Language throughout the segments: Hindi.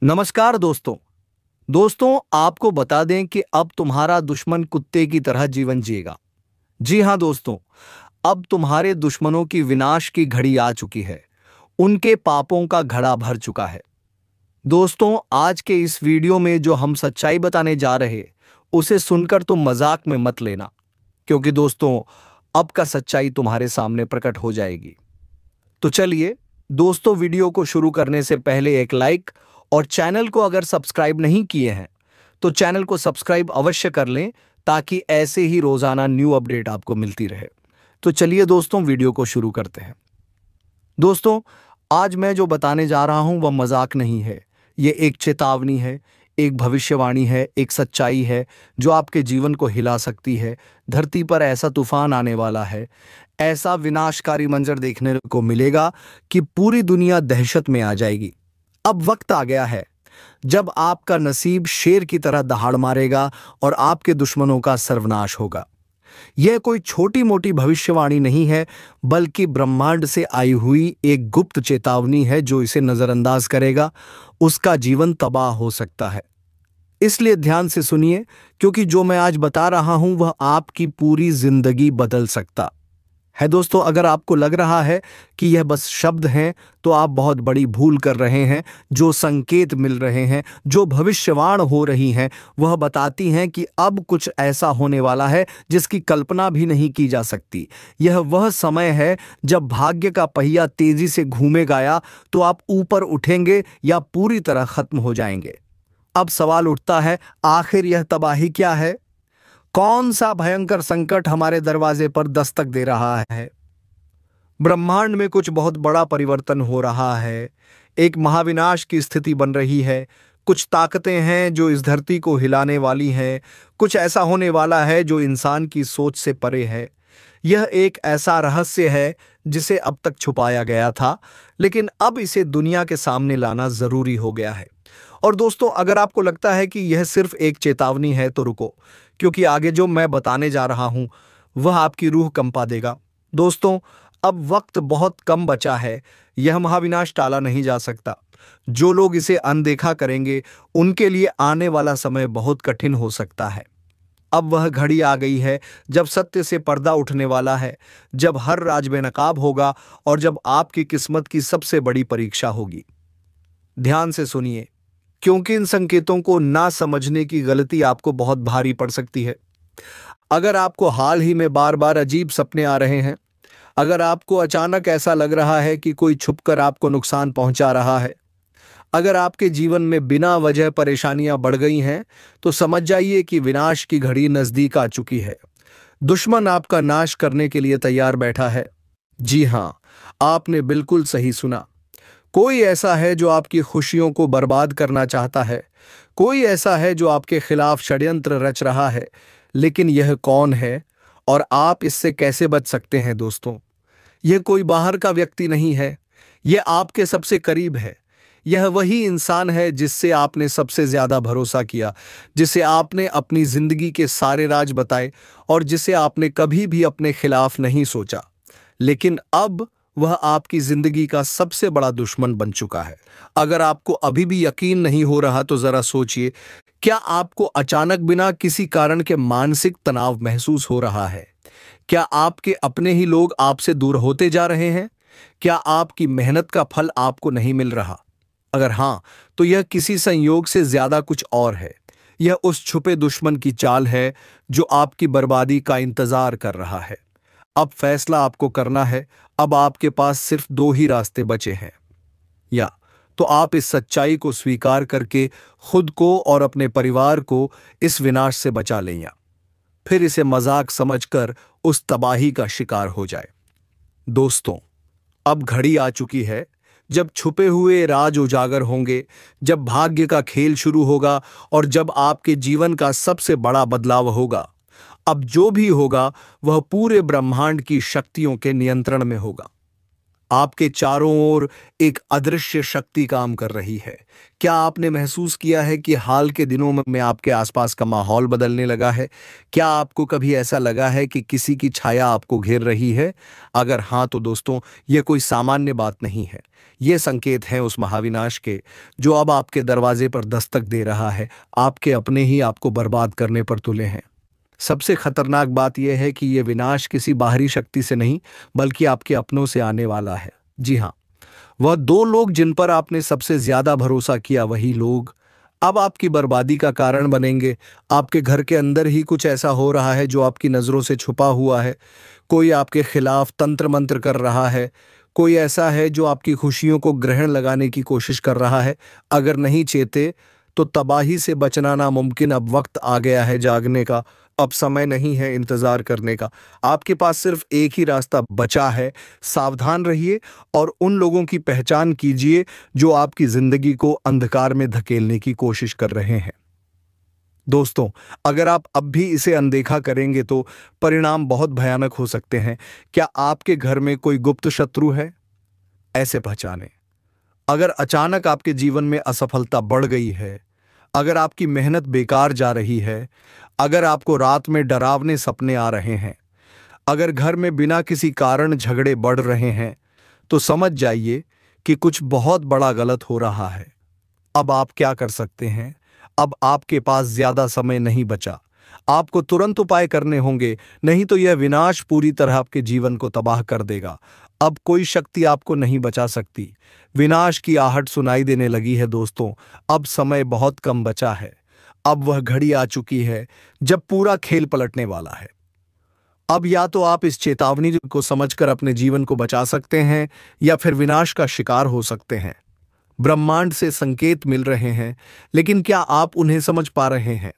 नमस्कार दोस्तों। आपको बता दें कि अब तुम्हारा दुश्मन कुत्ते की तरह जीवन जिएगा। जी हाँ दोस्तों, अब तुम्हारे दुश्मनों की विनाश की घड़ी आ चुकी है। उनके पापों का घड़ा भर चुका है। दोस्तों, आज के इस वीडियो में जो हम सच्चाई बताने जा रहे, उसे सुनकर तुम मजाक में मत लेना, क्योंकि दोस्तों अब का सच्चाई तुम्हारे सामने प्रकट हो जाएगी। तो चलिए दोस्तों, वीडियो को शुरू करने से पहले एक लाइक और चैनल को अगर सब्सक्राइब नहीं किए हैं तो चैनल को सब्सक्राइब अवश्य कर लें, ताकि ऐसे ही रोजाना न्यू अपडेट आपको मिलती रहे। तो चलिए दोस्तों, वीडियो को शुरू करते हैं। दोस्तों, आज मैं जो बताने जा रहा हूं वह मजाक नहीं है। ये एक चेतावनी है, एक भविष्यवाणी है, एक सच्चाई है जो आपके जीवन को हिला सकती है। धरती पर ऐसा तूफान आने वाला है, ऐसा विनाशकारी मंजर देखने को मिलेगा कि पूरी दुनिया दहशत में आ जाएगी। अब वक्त आ गया है जब आपका नसीब शेर की तरह दहाड़ मारेगा और आपके दुश्मनों का सर्वनाश होगा। यह कोई छोटी मोटी भविष्यवाणी नहीं है, बल्कि ब्रह्मांड से आई हुई एक गुप्त चेतावनी है। जो इसे नजरअंदाज करेगा उसका जीवन तबाह हो सकता है। इसलिए ध्यान से सुनिए, क्योंकि जो मैं आज बता रहा हूं वह आपकी पूरी जिंदगी बदल सकता है। दोस्तों, अगर आपको लग रहा है कि यह बस शब्द हैं, तो आप बहुत बड़ी भूल कर रहे हैं। जो संकेत मिल रहे हैं, जो भविष्यवाणी हो रही हैं, वह बताती हैं कि अब कुछ ऐसा होने वाला है जिसकी कल्पना भी नहीं की जा सकती। यह वह समय है जब भाग्य का पहिया तेजी से घूमेगा, या तो आप ऊपर उठेंगे या पूरी तरह खत्म हो जाएंगे। अब सवाल उठता है, आखिर यह तबाही क्या है? कौन सा भयंकर संकट हमारे दरवाजे पर दस्तक दे रहा है? ब्रह्मांड में कुछ बहुत बड़ा परिवर्तन हो रहा है। एक महाविनाश की स्थिति बन रही है। कुछ ताकतें हैं जो इस धरती को हिलाने वाली हैं। कुछ ऐसा होने वाला है जो इंसान की सोच से परे है। यह एक ऐसा रहस्य है जिसे अब तक छुपाया गया था, लेकिन अब इसे दुनिया के सामने लाना जरूरी हो गया है। और दोस्तों, अगर आपको लगता है कि यह सिर्फ एक चेतावनी है तो रुको, क्योंकि आगे जो मैं बताने जा रहा हूं वह आपकी रूह कंपा देगा। दोस्तों, अब वक्त बहुत कम बचा है। यह महाविनाश टाला नहीं जा सकता। जो लोग इसे अनदेखा करेंगे उनके लिए आने वाला समय बहुत कठिन हो सकता है। अब वह घड़ी आ गई है जब सत्य से पर्दा उठने वाला है, जब हर राज बेनकाब होगा और जब आपकी किस्मत की सबसे बड़ी परीक्षा होगी। ध्यान से सुनिए, क्योंकि इन संकेतों को ना समझने की गलती आपको बहुत भारी पड़ सकती है। अगर आपको हाल ही में बार बार अजीब सपने आ रहे हैं, अगर आपको अचानक ऐसा लग रहा है कि कोई छुपकर आपको नुकसान पहुंचा रहा है, अगर आपके जीवन में बिना वजह परेशानियां बढ़ गई हैं, तो समझ जाइए कि विनाश की घड़ी नजदीक आ चुकी है। दुश्मन आपका नाश करने के लिए तैयार बैठा है। जी हां, आपने बिल्कुल सही सुना। कोई ऐसा है जो आपकी खुशियों को बर्बाद करना चाहता है। कोई ऐसा है जो आपके खिलाफ षड्यंत्र रच रहा है। लेकिन यह कौन है और आप इससे कैसे बच सकते हैं? दोस्तों, यह कोई बाहर का व्यक्ति नहीं है, यह आपके सबसे करीब है। यह वही इंसान है जिससे आपने सबसे ज्यादा भरोसा किया, जिसे आपने अपनी जिंदगी के सारे राज बताए और जिसे आपने कभी भी अपने खिलाफ नहीं सोचा। लेकिन अब वह आपकी जिंदगी का सबसे बड़ा दुश्मन बन चुका है। अगर आपको अभी भी यकीन नहीं हो रहा तो जरा सोचिए, क्या आपको अचानक बिना किसी कारण के मानसिक तनाव महसूस हो रहा है? क्या आपके अपने ही लोग आपसे दूर होते जा रहे हैं? क्या आपकी मेहनत का फल आपको नहीं मिल रहा? अगर हां, तो यह किसी संयोग से ज्यादा कुछ और है। यह उस छुपे दुश्मन की चाल है जो आपकी बर्बादी का इंतजार कर रहा है। अब फैसला आपको करना है। अब आपके पास सिर्फ दो ही रास्ते बचे हैं। या तो आप इस सच्चाई को स्वीकार करके खुद को और अपने परिवार को इस विनाश से बचा लें, या फिर इसे मजाक समझकर उस तबाही का शिकार हो जाए। दोस्तों, अब घड़ी आ चुकी है जब छुपे हुए राज उजागर होंगे, जब भाग्य का खेल शुरू होगा और जब आपके जीवन का सबसे बड़ा बदलाव होगा। अब जो भी होगा वह पूरे ब्रह्मांड की शक्तियों के नियंत्रण में होगा। आपके चारों ओर एक अदृश्य शक्ति काम कर रही है। क्या आपने महसूस किया है कि हाल के दिनों में आपके आसपास का माहौल बदलने लगा है? क्या आपको कभी ऐसा लगा है कि किसी की छाया आपको घेर रही है? अगर हाँ, तो दोस्तों, यह कोई सामान्य बात नहीं है। ये संकेत हैं उस महाविनाश के जो अब आपके दरवाजे पर दस्तक दे रहा है। आपके अपने ही आपको बर्बाद करने पर तुले हैं। सबसे खतरनाक बात यह है कि यह विनाश किसी बाहरी शक्ति से नहीं, बल्कि आपके अपनों से आने वाला है। जी हाँ, वह दो लोग जिन पर आपने सबसे ज्यादा भरोसा किया, वही लोग अब आपकी बर्बादी का कारण बनेंगे। आपके घर के अंदर ही कुछ ऐसा हो रहा है जो आपकी नजरों से छुपा हुआ है। कोई आपके खिलाफ तंत्र मंत्र कर रहा है। कोई ऐसा है जो आपकी खुशियों को ग्रहण लगाने की कोशिश कर रहा है। अगर नहीं चेते तो तबाही से बचना नामुमकिन। अब वक्त आ गया है जागने का। अब समय नहीं है इंतजार करने का। आपके पास सिर्फ एक ही रास्ता बचा है। सावधान रहिए और उन लोगों की पहचान कीजिए जो आपकी जिंदगी को अंधकार में धकेलने की कोशिश कर रहे हैं। दोस्तों, अगर आप अब भी इसे अनदेखा करेंगे तो परिणाम बहुत भयानक हो सकते हैं। क्या आपके घर में कोई गुप्त शत्रु है? ऐसे पहचानें। अगर अचानक आपके जीवन में असफलता बढ़ गई है, अगर आपकी मेहनत बेकार जा रही है, अगर आपको रात में डरावने सपने आ रहे हैं, अगर घर में बिना किसी कारण झगड़े बढ़ रहे हैं, तो समझ जाइए कि कुछ बहुत बड़ा गलत हो रहा है। अब आप क्या कर सकते हैं? अब आपके पास ज्यादा समय नहीं बचा। आपको तुरंत उपाय करने होंगे, नहीं तो यह विनाश पूरी तरह आपके जीवन को तबाह कर देगा। अब कोई शक्ति आपको नहीं बचा सकती। विनाश की आहट सुनाई देने लगी है दोस्तों। अब समय बहुत कम बचा है। अब वह घड़ी आ चुकी है जब पूरा खेल पलटने वाला है। अब या तो आप इस चेतावनी को समझकर अपने जीवन को बचा सकते हैं या फिर विनाश का शिकार हो सकते हैं। ब्रह्मांड से संकेत मिल रहे हैं, लेकिन क्या आप उन्हें समझ पा रहे हैं?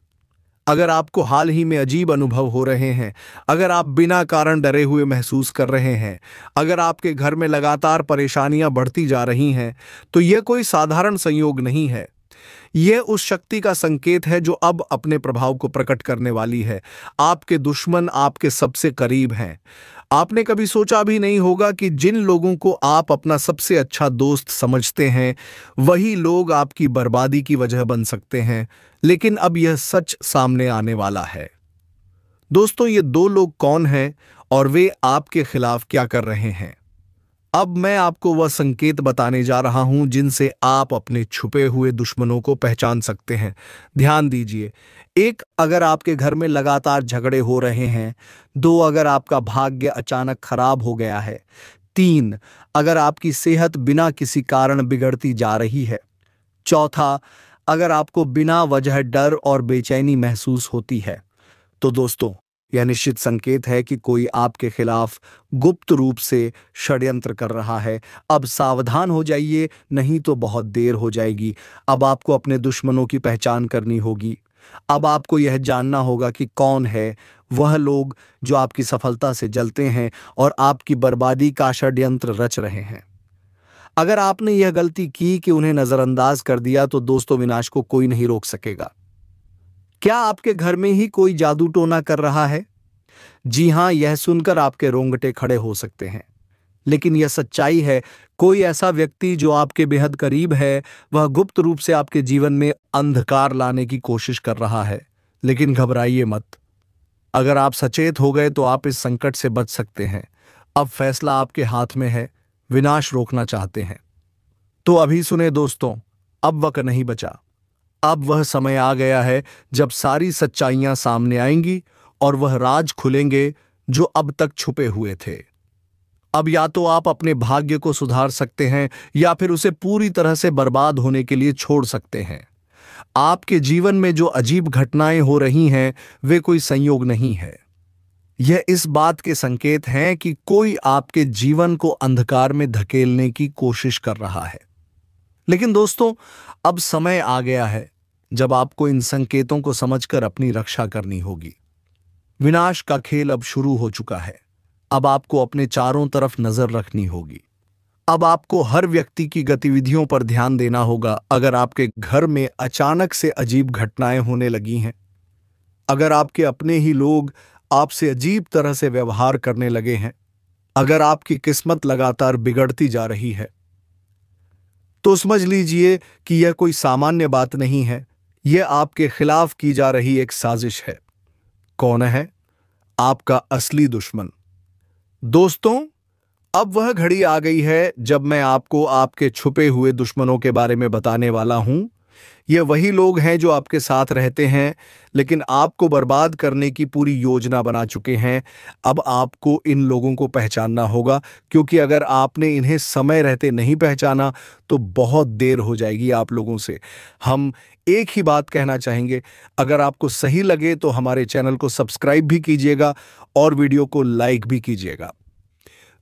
अगर आपको हाल ही में अजीब अनुभव हो रहे हैं, अगर आप बिना कारण डरे हुए महसूस कर रहे हैं, अगर आपके घर में लगातार परेशानियां बढ़ती जा रही हैं, तो यह कोई साधारण संयोग नहीं है। यह उस शक्ति का संकेत है जो अब अपने प्रभाव को प्रकट करने वाली है। आपके दुश्मन आपके सबसे करीब हैं। आपने कभी सोचा भी नहीं होगा कि जिन लोगों को आप अपना सबसे अच्छा दोस्त समझते हैं, वही लोग आपकी बर्बादी की वजह बन सकते हैं। लेकिन अब यह सच सामने आने वाला है। दोस्तों, ये दो लोग कौन हैं और वे आपके खिलाफ क्या कर रहे हैं? अब मैं आपको वह संकेत बताने जा रहा हूं जिनसे आप अपने छुपे हुए दुश्मनों को पहचान सकते हैं। ध्यान दीजिए। 1, अगर आपके घर में लगातार झगड़े हो रहे हैं। 2, अगर आपका भाग्य अचानक खराब हो गया है। 3, अगर आपकी सेहत बिना किसी कारण बिगड़ती जा रही है। 4, अगर आपको बिना वजह डर और बेचैनी महसूस होती है। तो दोस्तों, यह निश्चित संकेत है कि कोई आपके खिलाफ गुप्त रूप से षड्यंत्र कर रहा है। अब सावधान हो जाइए, नहीं तो बहुत देर हो जाएगी। अब आपको अपने दुश्मनों की पहचान करनी होगी। अब आपको यह जानना होगा कि कौन है वह लोग जो आपकी सफलता से जलते हैं और आपकी बर्बादी का षड्यंत्र रच रहे हैं। अगर आपने यह गलती की कि उन्हें नजरअंदाज कर दिया, तो दोस्तों, विनाश को कोई नहीं रोक सकेगा। क्या आपके घर में ही कोई जादू टोना कर रहा है? जी हां, यह सुनकर आपके रोंगटे खड़े हो सकते हैं, लेकिन यह सच्चाई है। कोई ऐसा व्यक्ति जो आपके बेहद करीब है, वह गुप्त रूप से आपके जीवन में अंधकार लाने की कोशिश कर रहा है। लेकिन घबराइए मत। अगर आप सचेत हो गए तो आप इस संकट से बच सकते हैं। अब फैसला आपके हाथ में है। विनाश रोकना चाहते हैं तो अभी सुने दोस्तों, अब वक्त नहीं बचा। अब वह समय आ गया है जब सारी सच्चाइयां सामने आएंगी और वह राज खुलेंगे जो अब तक छुपे हुए थे। अब या तो आप अपने भाग्य को सुधार सकते हैं या फिर उसे पूरी तरह से बर्बाद होने के लिए छोड़ सकते हैं। आपके जीवन में जो अजीब घटनाएं हो रही हैं, वे कोई संयोग नहीं है। यह इस बात के संकेत हैं कि कोई आपके जीवन को अंधकार में धकेलने की कोशिश कर रहा है। लेकिन दोस्तों, अब समय आ गया है जब आपको इन संकेतों को समझकर अपनी रक्षा करनी होगी। विनाश का खेल अब शुरू हो चुका है। अब आपको अपने चारों तरफ नजर रखनी होगी। अब आपको हर व्यक्ति की गतिविधियों पर ध्यान देना होगा। अगर आपके घर में अचानक से अजीब घटनाएं होने लगी हैं, अगर आपके अपने ही लोग आपसे अजीब तरह से व्यवहार करने लगे हैं, अगर आपकी किस्मत लगातार बिगड़ती जा रही है तो समझ लीजिए कि यह कोई सामान्य बात नहीं है, यह आपके खिलाफ की जा रही एक साजिश है। कौन है आपका असली दुश्मन? दोस्तों, अब वह घड़ी आ गई है जब मैं आपको आपके छुपे हुए दुश्मनों के बारे में बताने वाला हूं। ये वही लोग हैं जो आपके साथ रहते हैं लेकिन आपको बर्बाद करने की पूरी योजना बना चुके हैं। अब आपको इन लोगों को पहचानना होगा, क्योंकि अगर आपने इन्हें समय रहते नहीं पहचाना तो बहुत देर हो जाएगी आप लोगों से। हम एक ही बात कहना चाहेंगे, अगर आपको सही लगे तो हमारे चैनल को सब्सक्राइब भी कीजिएगा और वीडियो को लाइक भी कीजिएगा।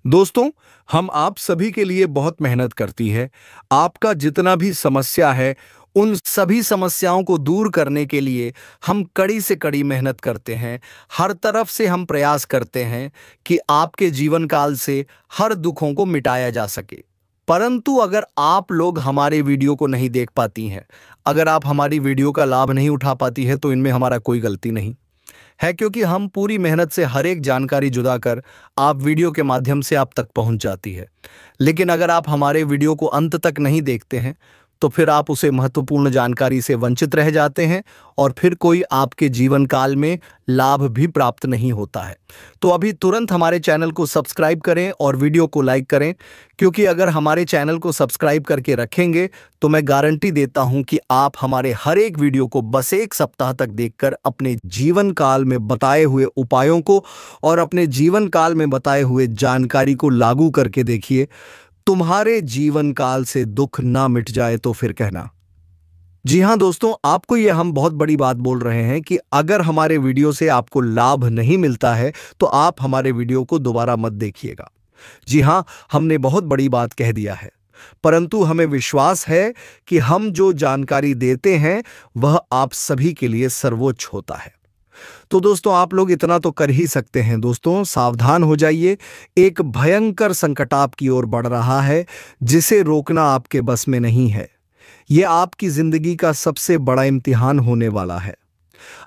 दोस्तों, हम आप सभी के लिए बहुत मेहनत करती है। आपका जितना भी समस्या है उन सभी समस्याओं को दूर करने के लिए हम कड़ी से कड़ी मेहनत करते हैं। हर तरफ से हम प्रयास करते हैं कि आपके जीवन काल से हर दुखों को मिटाया जा सके। परंतु अगर आप लोग हमारे वीडियो को नहीं देख पाती हैं, अगर आप हमारी वीडियो का लाभ नहीं उठा पाती है तो इनमें हमारा कोई गलती नहीं है, क्योंकि हम पूरी मेहनत से हर एक जानकारी जुदा कर आप वीडियो के माध्यम से आप तक पहुंच जाती है। लेकिन अगर आप हमारे वीडियो को अंत तक नहीं देखते हैं तो फिर आप उसे महत्वपूर्ण जानकारी से वंचित रह जाते हैं और फिर कोई आपके जीवन काल में लाभ भी प्राप्त नहीं होता है। तो अभी तुरंत हमारे चैनल को सब्सक्राइब करें और वीडियो को लाइक करें, क्योंकि अगर हमारे चैनल को सब्सक्राइब करके रखेंगे तो मैं गारंटी देता हूं कि आप हमारे हर एक वीडियो को बस एक सप्ताह तक देखकर अपने जीवन काल में बताए हुए उपायों को और अपने जीवन काल में बताए हुए जानकारी को लागू करके देखिए। तुम्हारे जीवन काल से दुख ना मिट जाए तो फिर कहना। जी हां दोस्तों, आपको ये हम बहुत बड़ी बात बोल रहे हैं कि अगर हमारे वीडियो से आपको लाभ नहीं मिलता है तो आप हमारे वीडियो को दोबारा मत देखिएगा। जी हां, हमने बहुत बड़ी बात कह दिया है, परंतु हमें विश्वास है कि हम जो जानकारी देते हैं वह आप सभी के लिए सर्वोच्च होता है। तो दोस्तों, आप लोग इतना तो कर ही सकते हैं। दोस्तों, सावधान हो जाइए, एक भयंकर संकट आपकी ओर बढ़ रहा है जिसे रोकना आपके बस में नहीं है। यह आपकी जिंदगी का सबसे बड़ा इम्तिहान होने वाला है।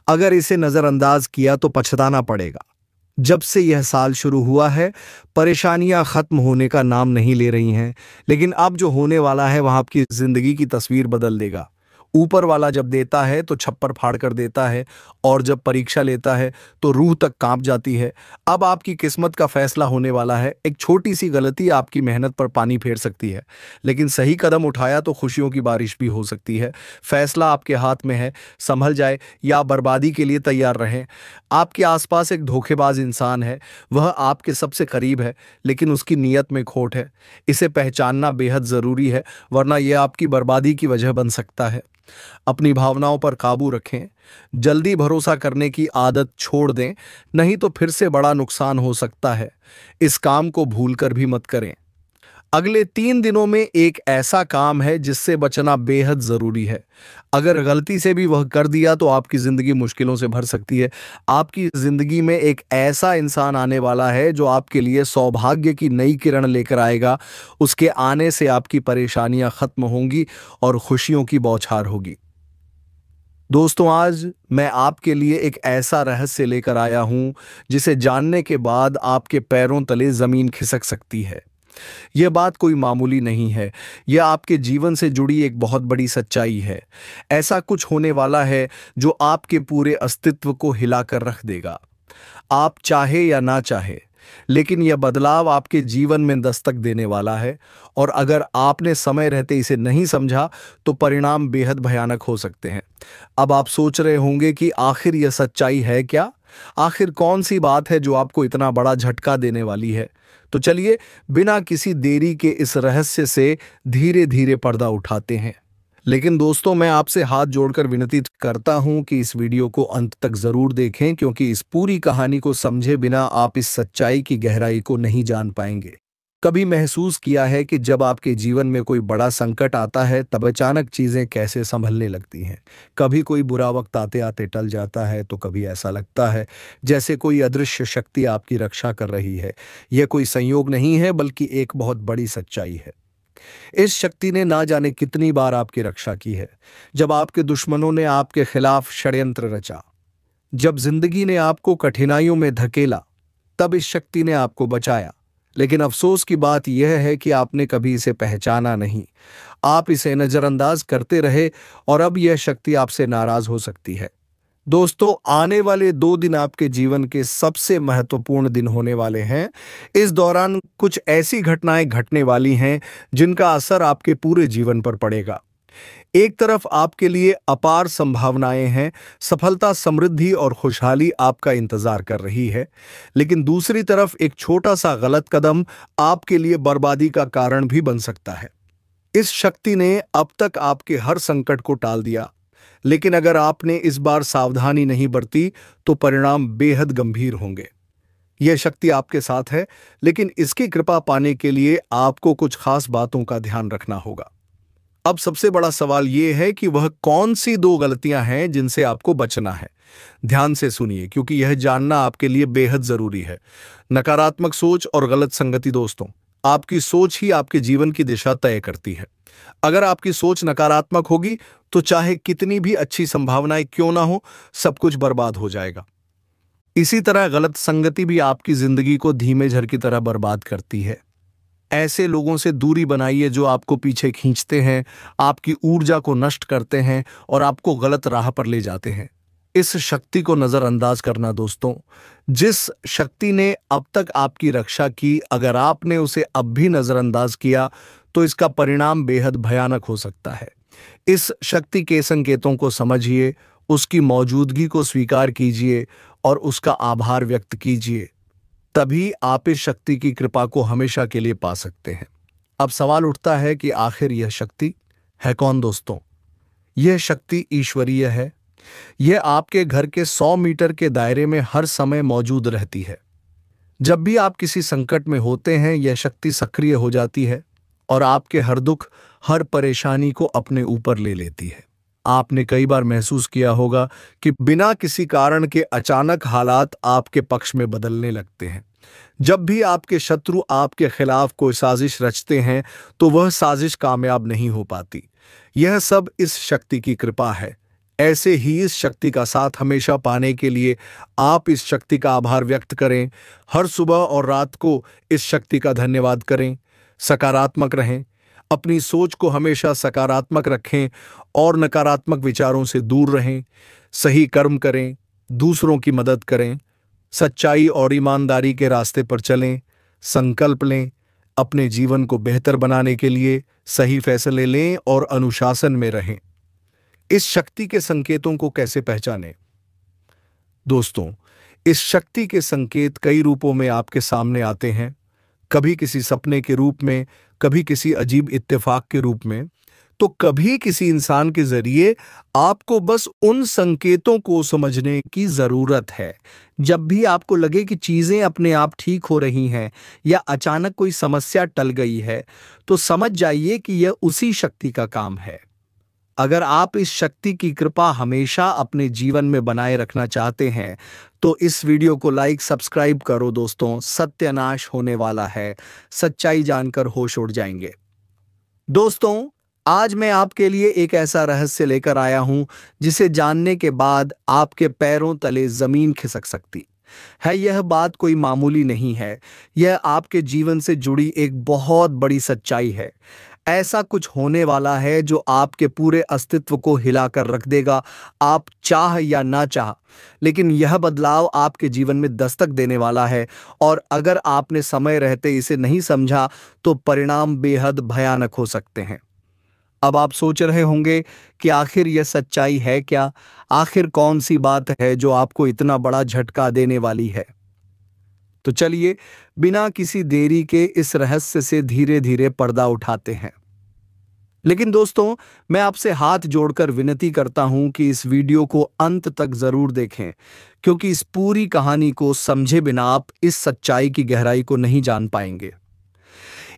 अगर इसे नजरअंदाज किया तो पछताना पड़ेगा। जब से यह साल शुरू हुआ है परेशानियां खत्म होने का नाम नहीं ले रही हैं, लेकिन अब जो होने वाला है वह आपकी जिंदगी की तस्वीर बदल देगा। ऊपर वाला जब देता है तो छप्पर फाड़ कर देता है और जब परीक्षा लेता है तो रूह तक कांप जाती है। अब आपकी किस्मत का फैसला होने वाला है। एक छोटी सी गलती आपकी मेहनत पर पानी फेर सकती है, लेकिन सही कदम उठाया तो खुशियों की बारिश भी हो सकती है। फैसला आपके हाथ में है, संभल जाए या बर्बादी के लिए तैयार रहें। आपके आसपास एक धोखेबाज इंसान है, वह आपके सबसे करीब है लेकिन उसकी नीयत में खोट है। इसे पहचानना बेहद ज़रूरी है, वरना यह आपकी बर्बादी की वजह बन सकता है। अपनी भावनाओं पर काबू रखें, जल्दी भरोसा करने की आदत छोड़ दें, नहीं तो फिर से बड़ा नुकसान हो सकता है। इस काम को भूलकर भी मत करें। अगले 3 दिनों में एक ऐसा काम है जिससे बचना बेहद जरूरी है। अगर गलती से भी वह कर दिया तो आपकी जिंदगी मुश्किलों से भर सकती है। आपकी जिंदगी में एक ऐसा इंसान आने वाला है जो आपके लिए सौभाग्य की नई किरण लेकर आएगा। उसके आने से आपकी परेशानियां खत्म होंगी और खुशियों की बौछार होगी। दोस्तों, आज मैं आपके लिए एक ऐसा रहस्य लेकर आया हूं जिसे जानने के बाद आपके पैरों तले जमीन खिसक सकती है। यह बात कोई मामूली नहीं है, यह आपके जीवन से जुड़ी एक बहुत बड़ी सच्चाई है। ऐसा कुछ होने वाला है जो आपके पूरे अस्तित्व को हिलाकर रख देगा, आप चाहे या ना चाहे। लेकिन यह बदलाव आपके जीवन में दस्तक देने वाला है और अगर आपने समय रहते इसे नहीं समझा तो परिणाम बेहद भयानक हो सकते हैं। अब आप सोच रहे होंगे कि आखिर यह सच्चाई है क्या? आखिर कौन सी बात है जो आपको इतना बड़ा झटका देने वाली है? तो चलिए बिना किसी देरी के इस रहस्य से धीरे धीरे पर्दा उठाते हैं। लेकिन दोस्तों, मैं आपसे हाथ जोड़कर विनती करता हूं कि इस वीडियो को अंत तक जरूर देखें, क्योंकि इस पूरी कहानी को समझे बिना आप इस सच्चाई की गहराई को नहीं जान पाएंगे। कभी महसूस किया है कि जब आपके जीवन में कोई बड़ा संकट आता है तब अचानक चीजें कैसे संभलने लगती हैं? कभी कोई बुरा वक्त आते आते टल जाता है तो कभी ऐसा लगता है जैसे कोई अदृश्य शक्ति आपकी रक्षा कर रही है। यह कोई संयोग नहीं है बल्कि एक बहुत बड़ी सच्चाई है। इस शक्ति ने ना जाने कितनी बार आपकी रक्षा की है। जब आपके दुश्मनों ने आपके खिलाफ षड्यंत्र रचा, जब जिंदगी ने आपको कठिनाइयों में धकेला, तब इस शक्ति ने आपको बचाया। लेकिन अफसोस की बात यह है कि आपने कभी इसे पहचाना नहीं। आप इसे नजरअंदाज करते रहे और अब यह शक्ति आपसे नाराज हो सकती है। दोस्तों, आने वाले 2 दिन आपके जीवन के सबसे महत्वपूर्ण दिन होने वाले हैं। इस दौरान कुछ ऐसी घटनाएं घटने वाली हैं जिनका असर आपके पूरे जीवन पर पड़ेगा। एक तरफ आपके लिए अपार संभावनाएं हैं, सफलता, समृद्धि और खुशहाली आपका इंतजार कर रही है। लेकिन दूसरी तरफ एक छोटा सा गलत कदम आपके लिए बर्बादी का कारण भी बन सकता है। इस शक्ति ने अब तक आपके हर संकट को टाल दिया, लेकिन अगर आपने इस बार सावधानी नहीं बरती तो परिणाम बेहद गंभीर होंगे। यह शक्ति आपके साथ है, लेकिन इसकी कृपा पाने के लिए आपको कुछ खास बातों का ध्यान रखना होगा। अब सबसे बड़ा सवाल यह है कि वह कौन सी 2 गलतियां हैं जिनसे आपको बचना है। ध्यान से सुनिए, क्योंकि यह जानना आपके लिए बेहद जरूरी है। नकारात्मक सोच और गलत संगति। दोस्तों, आपकी सोच ही आपके जीवन की दिशा तय करती है। अगर आपकी सोच नकारात्मक होगी तो चाहे कितनी भी अच्छी संभावनाएं क्यों ना हो, सब कुछ बर्बाद हो जाएगा। इसी तरह गलत संगति भी आपकी जिंदगी को धीमे झर की तरह बर्बाद करती है। ऐसे लोगों से दूरी बनाइए जो आपको पीछे खींचते हैं, आपकी ऊर्जा को नष्ट करते हैं और आपको गलत राह पर ले जाते हैं। इस शक्ति को नजरअंदाज करना। दोस्तों, जिस शक्ति ने अब तक आपकी रक्षा की, अगर आपने उसे अब भी नजरअंदाज किया तो इसका परिणाम बेहद भयानक हो सकता है। इस शक्ति के संकेतों को समझिए, उसकी मौजूदगी को स्वीकार कीजिए और उसका आभार व्यक्त कीजिए। तभी आप इस शक्ति की कृपा को हमेशा के लिए पा सकते हैं। अब सवाल उठता है कि आखिर यह शक्ति है कौन। दोस्तों, यह शक्ति ईश्वरीय है। यह आपके घर के 100 मीटर के दायरे में हर समय मौजूद रहती है। जब भी आप किसी संकट में होते हैं, यह शक्ति सक्रिय हो जाती है और आपके हर दुख, हर परेशानी को अपने ऊपर ले लेती है। आपने कई बार महसूस किया होगा कि बिना किसी कारण के अचानक हालात आपके पक्ष में बदलने लगते हैं। जब भी आपके शत्रु आपके खिलाफ कोई साजिश रचते हैं तो वह साजिश कामयाब नहीं हो पाती। यह सब इस शक्ति की कृपा है। ऐसे ही इस शक्ति का साथ हमेशा पाने के लिए आप इस शक्ति का आभार व्यक्त करें। हर सुबह और रात को इस शक्ति का धन्यवाद करें। सकारात्मक रहें, अपनी सोच को हमेशा सकारात्मक रखें और नकारात्मक विचारों से दूर रहें। सही कर्म करें, दूसरों की मदद करें, सच्चाई और ईमानदारी के रास्ते पर चलें। संकल्प लें, अपने जीवन को बेहतर बनाने के लिए सही फैसले लें और अनुशासन में रहें। इस शक्ति के संकेतों को कैसे पहचानें? दोस्तों, इस शक्ति के संकेत कई रूपों में आपके सामने आते हैं। कभी किसी सपने के रूप में, कभी किसी अजीब इत्तेफाक के रूप में, तो कभी किसी इंसान के जरिए। आपको बस उन संकेतों को समझने की जरूरत है। जब भी आपको लगे कि चीजें अपने आप ठीक हो रही हैं या अचानक कोई समस्या टल गई है, तो समझ जाइए कि यह उसी शक्ति का काम है। अगर आप इस शक्ति की कृपा हमेशा अपने जीवन में बनाए रखना चाहते हैं तो इस वीडियो को लाइक, सब्सक्राइब करो। दोस्तों, सत्यानाश होने वाला है। सच्चाई जानकर होश उड़ जाएंगे। दोस्तों, आज मैं आपके लिए एक ऐसा रहस्य लेकर आया हूं जिसे जानने के बाद आपके पैरों तले जमीन खिसक सकती है। यह बात कोई मामूली नहीं है, यह आपके जीवन से जुड़ी एक बहुत बड़ी सच्चाई है। ऐसा कुछ होने वाला है जो आपके पूरे अस्तित्व को हिलाकर रख देगा, आप चाह या ना चाह। लेकिन यह बदलाव आपके जीवन में दस्तक देने वाला है और अगर आपने समय रहते इसे नहीं समझा तो परिणाम बेहद भयानक हो सकते हैं। अब आप सोच रहे होंगे कि आखिर यह सच्चाई है क्या? आखिर कौन सी बात है जो आपको इतना बड़ा झटका देने वाली है? तो चलिए, बिना किसी देरी के इस रहस्य से धीरे धीरे पर्दा उठाते हैं। लेकिन दोस्तों, मैं आपसे हाथ जोड़कर विनती करता हूं कि इस वीडियो को अंत तक जरूर देखें, क्योंकि इस पूरी कहानी को समझे बिना आप इस सच्चाई की गहराई को नहीं जान पाएंगे।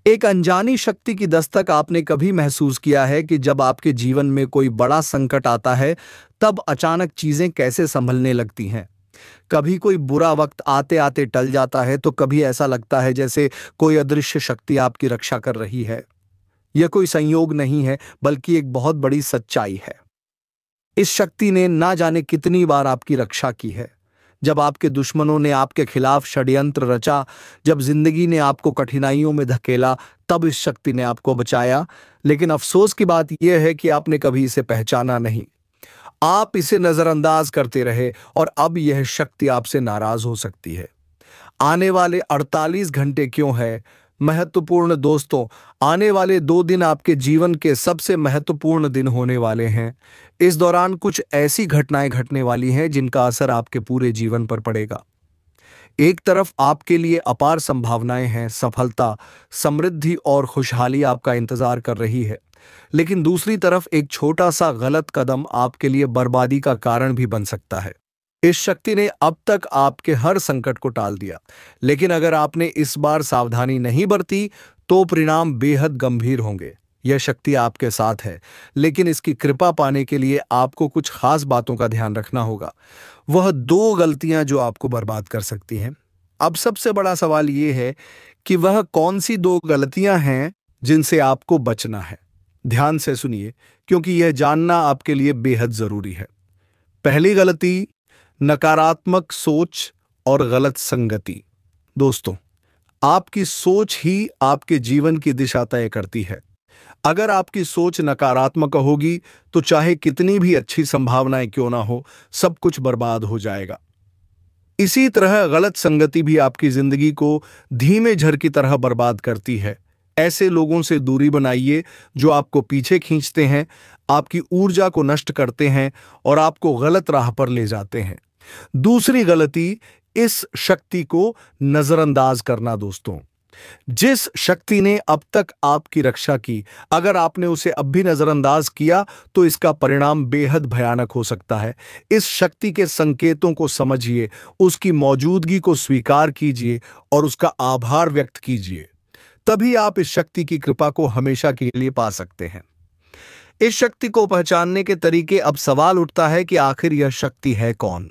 एक अनजानी शक्ति की दस्तक। आपने कभी महसूस किया है कि जब आपके जीवन में कोई बड़ा संकट आता है तब अचानक चीजें कैसे संभलने लगती हैं? कभी कोई बुरा वक्त आते आते टल जाता है तो कभी ऐसा लगता है जैसे कोई अदृश्य शक्ति आपकी रक्षा कर रही है। यह कोई संयोग नहीं है, बल्कि एक बहुत बड़ी सच्चाई है। इस शक्ति ने ना जाने कितनी बार आपकी रक्षा की है, जब आपके दुश्मनों ने आपके खिलाफ षड्यंत्र रचा, जब जिंदगी ने आपको कठिनाइयों में धकेला, तब इस शक्ति ने आपको बचाया। लेकिन अफसोस की बात यह है कि आपने कभी इसे पहचाना नहीं। आप इसे नजरअंदाज करते रहे और अब यह शक्ति आपसे नाराज हो सकती है। आने वाले 48 घंटे क्यों है महत्वपूर्ण दोस्तों? आने वाले 2 दिन आपके जीवन के सबसे महत्वपूर्ण दिन होने वाले हैं। इस दौरान कुछ ऐसी घटनाएं घटने वाली हैं जिनका असर आपके पूरे जीवन पर पड़ेगा। एक तरफ आपके लिए अपार संभावनाएं हैं, सफलता, समृद्धि और खुशहाली आपका इंतजार कर रही है। लेकिन दूसरी तरफ एक छोटा सा गलत कदम आपके लिए बर्बादी का कारण भी बन सकता है। इस शक्ति ने अब तक आपके हर संकट को टाल दिया, लेकिन अगर आपने इस बार सावधानी नहीं बरती तो परिणाम बेहद गंभीर होंगे। यह शक्ति आपके साथ है, लेकिन इसकी कृपा पाने के लिए आपको कुछ खास बातों का ध्यान रखना होगा। वह 2 गलतियां जो आपको बर्बाद कर सकती हैं। अब सबसे बड़ा सवाल यह है कि वह कौन सी 2 गलतियां हैं जिनसे आपको बचना है। ध्यान से सुनिए, क्योंकि यह जानना आपके लिए बेहद जरूरी है। पहली गलती, नकारात्मक सोच और गलत संगति। दोस्तों, आपकी सोच ही आपके जीवन की दिशा तय करती है। अगर आपकी सोच नकारात्मक होगी तो चाहे कितनी भी अच्छी संभावनाएं क्यों ना हो, सब कुछ बर्बाद हो जाएगा। इसी तरह गलत संगति भी आपकी जिंदगी को धीमे झर की तरह बर्बाद करती है। ऐसे लोगों से दूरी बनाइए जो आपको पीछे खींचते हैं, आपकी ऊर्जा को नष्ट करते हैं और आपको गलत राह पर ले जाते हैं। दूसरी गलती, इस शक्ति को नजरअंदाज करना। दोस्तों, जिस शक्ति ने अब तक आपकी रक्षा की, अगर आपने उसे अब भी नजरअंदाज किया तो इसका परिणाम बेहद भयानक हो सकता है। इस शक्ति के संकेतों को समझिए, उसकी मौजूदगी को स्वीकार कीजिए और उसका आभार व्यक्त कीजिए। तभी आप इस शक्ति की कृपा को हमेशा के लिए पा सकते हैं। इस शक्ति को पहचानने के तरीके। अब सवाल उठता है कि आखिर यह शक्ति है कौन?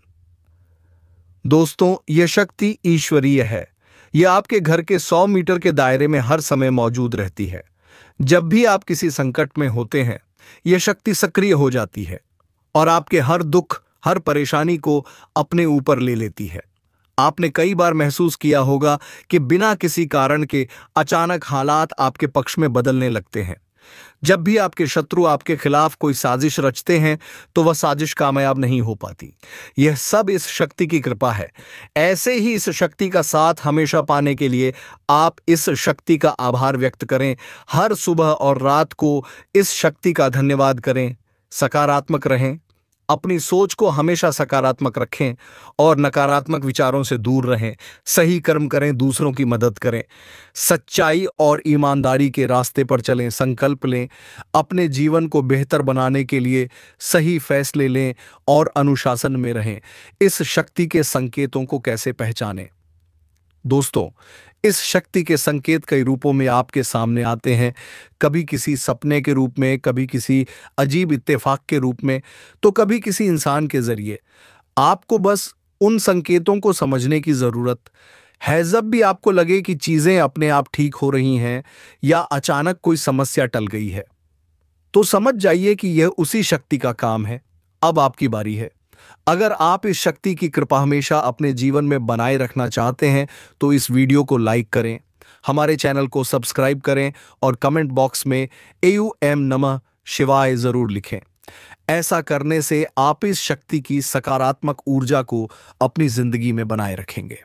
दोस्तों, यह शक्ति ईश्वरीय है। यह आपके घर के 100 मीटर के दायरे में हर समय मौजूद रहती है। जब भी आप किसी संकट में होते हैं, यह शक्ति सक्रिय हो जाती है और आपके हर दुख, हर परेशानी को अपने ऊपर ले लेती है। आपने कई बार महसूस किया होगा कि बिना किसी कारण के अचानक हालात आपके पक्ष में बदलने लगते हैं। जब भी आपके शत्रु आपके खिलाफ कोई साजिश रचते हैं तो वह साजिश कामयाब नहीं हो पाती। यह सब इस शक्ति की कृपा है। ऐसे ही इस शक्ति का साथ हमेशा पाने के लिए आप इस शक्ति का आभार व्यक्त करें। हर सुबह और रात को इस शक्ति का धन्यवाद करें। सकारात्मक रहें, अपनी सोच को हमेशा सकारात्मक रखें और नकारात्मक विचारों से दूर रहें। सही कर्म करें, दूसरों की मदद करें, सच्चाई और ईमानदारी के रास्ते पर चलें। संकल्प लें, अपने जीवन को बेहतर बनाने के लिए सही फैसले लें और अनुशासन में रहें। इस शक्ति के संकेतों को कैसे पहचानें? दोस्तों, इस शक्ति के संकेत कई रूपों में आपके सामने आते हैं। कभी किसी सपने के रूप में, कभी किसी अजीब इत्तेफाक के रूप में, तो कभी किसी इंसान के जरिए। आपको बस उन संकेतों को समझने की जरूरत है। जब भी आपको लगे कि चीजें अपने आप ठीक हो रही हैं या अचानक कोई समस्या टल गई है, तो समझ जाइए कि यह उसी शक्ति का काम है। अब आपकी बारी है। अगर आप इस शक्ति की कृपा हमेशा अपने जीवन में बनाए रखना चाहते हैं तो इस वीडियो को लाइक करें, हमारे चैनल को सब्सक्राइब करें और कमेंट बॉक्स में एयूएम नमः शिवाय जरूर लिखें। ऐसा करने से आप इस शक्ति की सकारात्मक ऊर्जा को अपनी जिंदगी में बनाए रखेंगे।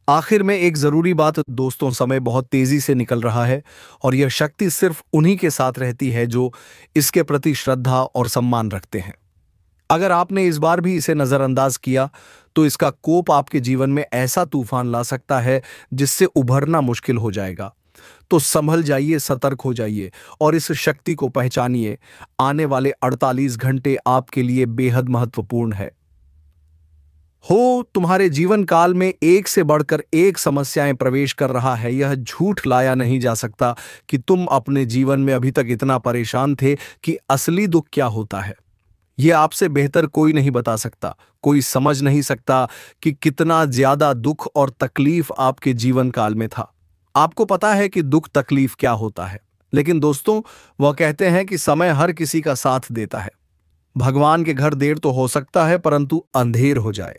आखिर में एक जरूरी बात दोस्तों, समय बहुत तेजी से निकल रहा है और यह शक्ति सिर्फ उन्हीं के साथ रहती है जो इसके प्रति श्रद्धा और सम्मान रखते हैं। अगर आपने इस बार भी इसे नजरअंदाज किया तो इसका कोप आपके जीवन में ऐसा तूफान ला सकता है जिससे उभरना मुश्किल हो जाएगा। तो संभल जाइए, सतर्क हो जाइए और इस शक्ति को पहचानिए। आने वाले 48 घंटे आपके लिए बेहद महत्वपूर्ण है। तुम्हारे जीवन काल में एक से बढ़कर एक समस्याएं प्रवेश कर रहा है। यह झूठ लाया नहीं जा सकता कि तुम अपने जीवन में अभी तक इतना परेशान थे कि असली दुख क्या होता है। यह आपसे बेहतर कोई नहीं बता सकता। कोई समझ नहीं सकता कि कितना ज्यादा दुख और तकलीफ आपके जीवन काल में था। आपको पता है कि दुख तकलीफ क्या होता है, लेकिन दोस्तों, वह कहते हैं कि समय हर किसी का साथ देता है। भगवान के घर देर तो हो सकता है, परंतु अंधेर हो जाए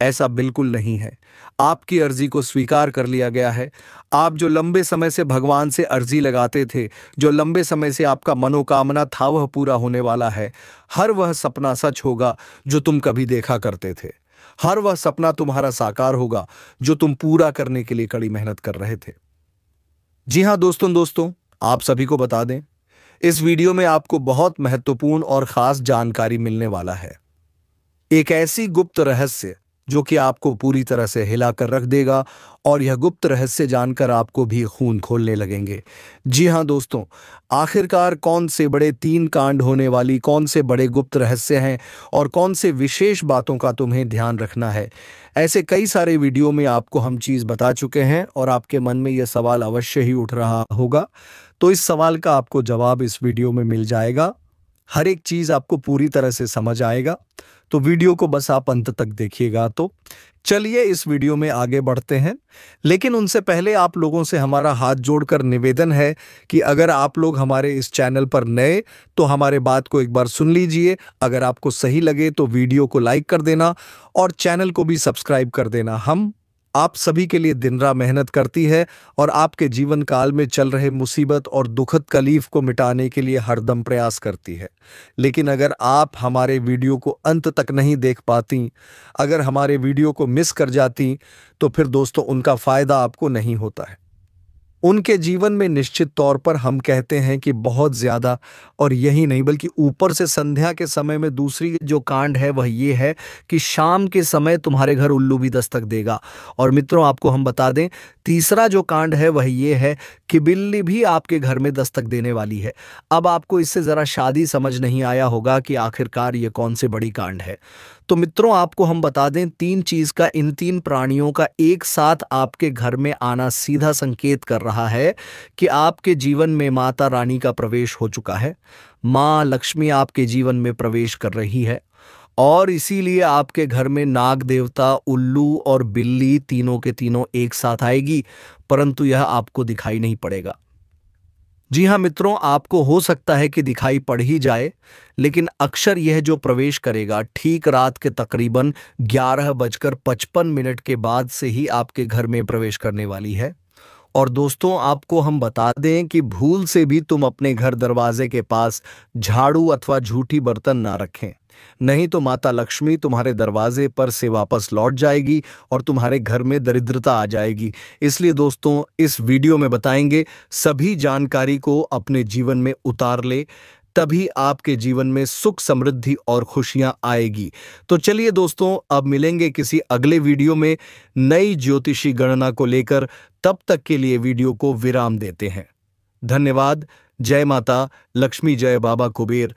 ऐसा बिल्कुल नहीं है। आपकी अर्जी को स्वीकार कर लिया गया है। आप जो लंबे समय से भगवान से अर्जी लगाते थे, जो लंबे समय से आपका मनोकामना था, वह पूरा होने वाला है। हर वह सपना सच होगा जो तुम कभी देखा करते थे। हर वह सपना तुम्हारा साकार होगा जो तुम पूरा करने के लिए कड़ी मेहनत कर रहे थे। जी हाँ दोस्तों, आप सभी को बता दें, इस वीडियो में आपको बहुत महत्वपूर्ण और खास जानकारी मिलने वाला है। एक ऐसी गुप्त रहस्य जो कि आपको पूरी तरह से हिला कर रख देगा, और यह गुप्त रहस्य जानकर आपको भी खून खोलने लगेंगे। जी हाँ दोस्तों, आखिरकार कौन से बड़े 3 कांड होने वाली, कौन से बड़े गुप्त रहस्य हैं और कौन से विशेष बातों का तुम्हें ध्यान रखना है, ऐसे कई सारे वीडियो में आपको हम चीज़ बता चुके हैं। और आपके मन में यह सवाल अवश्य ही उठ रहा होगा, तो इस सवाल का आपको जवाब इस वीडियो में मिल जाएगा। हर एक चीज़ आपको पूरी तरह से समझ आएगा, तो वीडियो को बस आप अंत तक देखिएगा। तो चलिए इस वीडियो में आगे बढ़ते हैं, लेकिन उनसे पहले आप लोगों से हमारा हाथ जोड़कर निवेदन है कि अगर आप लोग हमारे इस चैनल पर नए, तो हमारे बात को एक बार सुन लीजिए। अगर आपको सही लगे तो वीडियो को लाइक कर देना और चैनल को भी सब्सक्राइब कर देना। हम आप सभी के लिए दिन रात मेहनत करती है और आपके जीवन काल में चल रहे मुसीबत और दुखद तकलीफ को मिटाने के लिए हरदम प्रयास करती है। लेकिन अगर आप हमारे वीडियो को अंत तक नहीं देख पाती, अगर हमारे वीडियो को मिस कर जाती, तो फिर दोस्तों उनका फायदा आपको नहीं होता है। उनके जीवन में निश्चित तौर पर हम कहते हैं कि बहुत ज़्यादा, और यही नहीं बल्कि ऊपर से संध्या के समय में दूसरी जो कांड है वह ये है कि शाम के समय तुम्हारे घर उल्लू भी दस्तक देगा। और मित्रों, आपको हम बता दें, तीसरा जो कांड है वह ये है कि बिल्ली भी आपके घर में दस्तक देने वाली है। अब आपको इससे ज़रा शादी समझ नहीं आया होगा कि आखिरकार ये कौन से बड़ी कांड है। तो मित्रों, आपको हम बता दें, 3 चीज़ का, इन 3 प्राणियों का एक साथ आपके घर में आना सीधा संकेत कर रहा है कि आपके जीवन में माता रानी का प्रवेश हो चुका है। माँ लक्ष्मी आपके जीवन में प्रवेश कर रही है, और इसीलिए आपके घर में नाग देवता, उल्लू और बिल्ली तीनों के तीनों एक साथ आएगी, परंतु यह आपको दिखाई नहीं पड़ेगा। जी हाँ मित्रों, आपको हो सकता है कि दिखाई पड़ ही जाए, लेकिन अक्सर यह जो प्रवेश करेगा ठीक रात के तकरीबन 11:55 के बाद से ही आपके घर में प्रवेश करने वाली है। और दोस्तों, आपको हम बता दें कि भूल से भी तुम अपने घर दरवाजे के पास झाड़ू अथवा झूठी बर्तन ना रखें, नहीं तो माता लक्ष्मी तुम्हारे दरवाजे पर से वापस लौट जाएगी और तुम्हारे घर में दरिद्रता आ जाएगी। इसलिए दोस्तों, इस वीडियो में बताएंगे, सभी जानकारी को अपने जीवन में उतार ले, तभी आपके जीवन में सुख, समृद्धि और खुशियां आएगी। तो चलिए दोस्तों, अब मिलेंगे किसी अगले वीडियो में नई ज्योतिषी गणना को लेकर। तब तक के लिए वीडियो को विराम देते हैं। धन्यवाद। जय माता लक्ष्मी, जय बाबा कुबेर।